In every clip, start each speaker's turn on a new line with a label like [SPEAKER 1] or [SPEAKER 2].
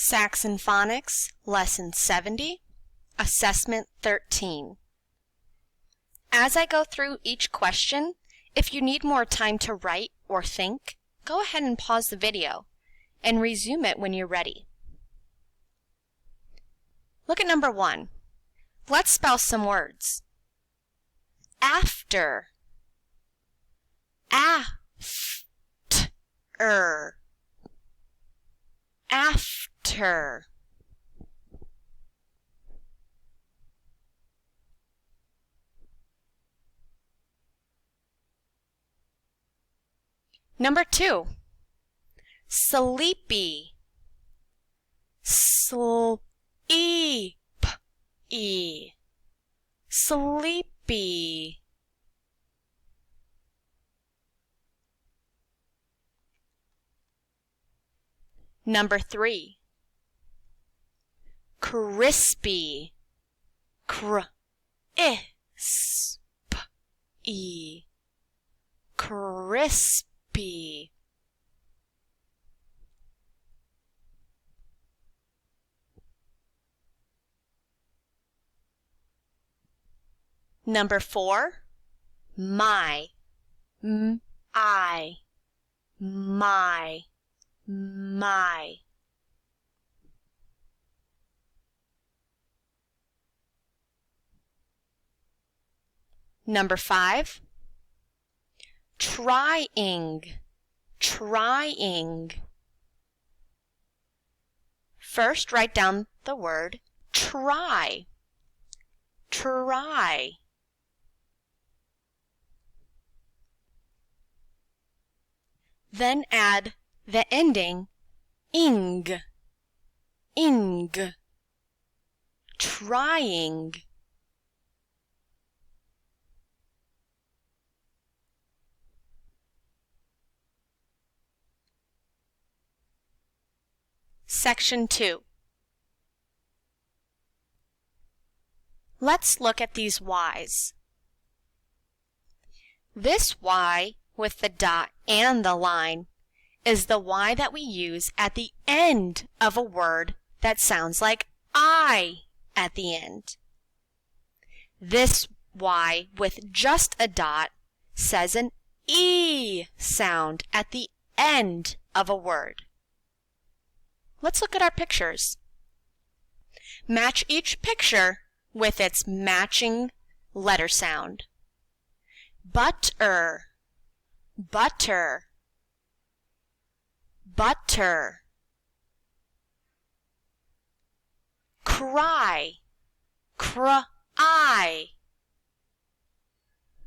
[SPEAKER 1] Saxon Phonics, Lesson 70, Assessment 13. As I go through each question, if you need more time to write or think, go ahead and pause the video and resume it when you're ready. Look at number 1. Let's spell some words. After. After. After. Number 2. Sleepy. Sleepy. Sleepy. Number 3. Crispy. Crispy. Crispy. Number 4. My. My. My. Number 5. Trying. Trying. First, write down the word try. Try. Then add the ending ing. Ing. Trying. Section 2. Let's look at these Y's. This Y with the dot and the line is the Y that we use at the end of a word that sounds like I at the end. This Y with just a dot says an E sound at the end of a word. Let's look at our pictures. Match each picture with its matching letter sound. Butter. Butter. Butter. Cry. Cry.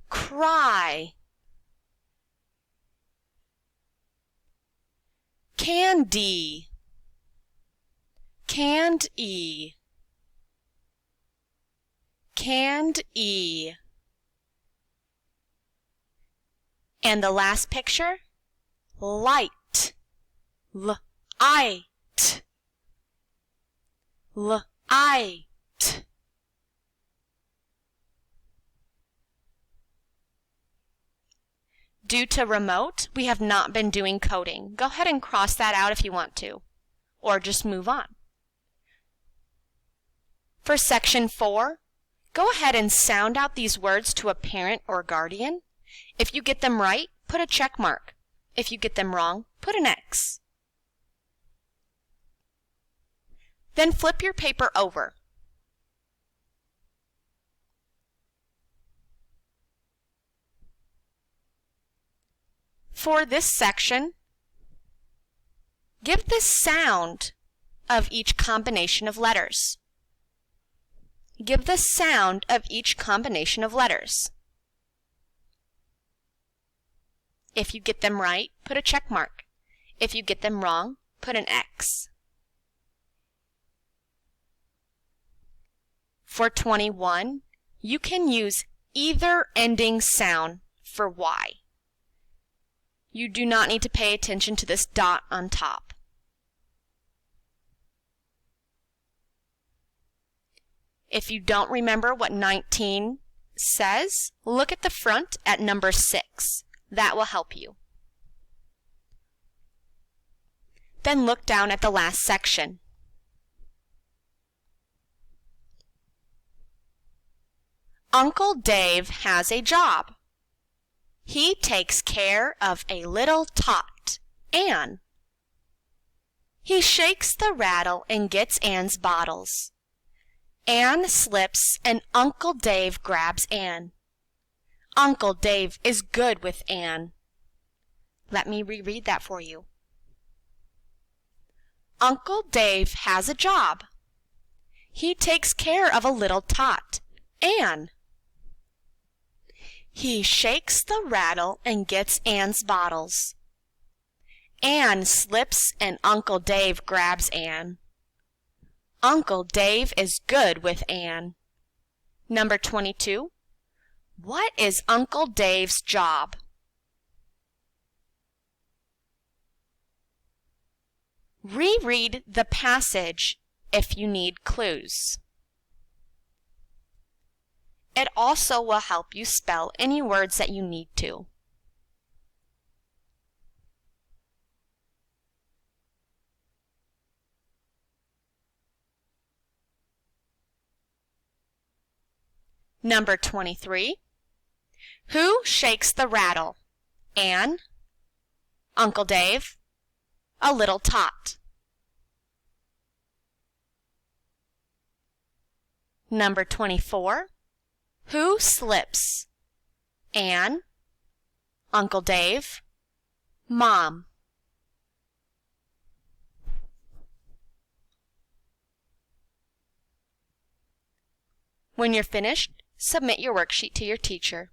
[SPEAKER 1] Cry. Candy. Candy. Candy. And the last picture, light. Light. Light. Due to remote, we have not been doing coding. Go ahead and cross that out if you want to, or just move on. For section 4, go ahead and sound out these words to a parent or guardian. If you get them right, put a check mark. If you get them wrong, put an X. Then flip your paper over. For this section, give the sound of each combination of letters. Give the sound of each combination of letters. If you get them right, put a check mark. If you get them wrong, put an X. For 21, you can use either ending sound for Y. You do not need to pay attention to this dot on top. If you don't remember what 19 says, look at the front at number 6. That will help you. Then look down at the last section. Uncle Dave has a job. He takes care of a little tot, Anne. He shakes the rattle and gets Anne's bottles. Anne slips and Uncle Dave grabs Anne. Uncle Dave is good with Anne. Let me reread that for you. Uncle Dave has a job. He takes care of a little tot, Anne. He shakes the rattle and gets Anne's bottles. Anne slips and Uncle Dave grabs Anne. Uncle Dave is good with Anne. Number 22. What is Uncle Dave's job? Reread the passage if you need clues. It also will help you spell any words that you need to. Number 23. Who shakes the rattle? Anne, Uncle Dave, a little tot. Number 24. Who slips? Anne, Uncle Dave, Mom. When you're finished, submit your worksheet to your teacher.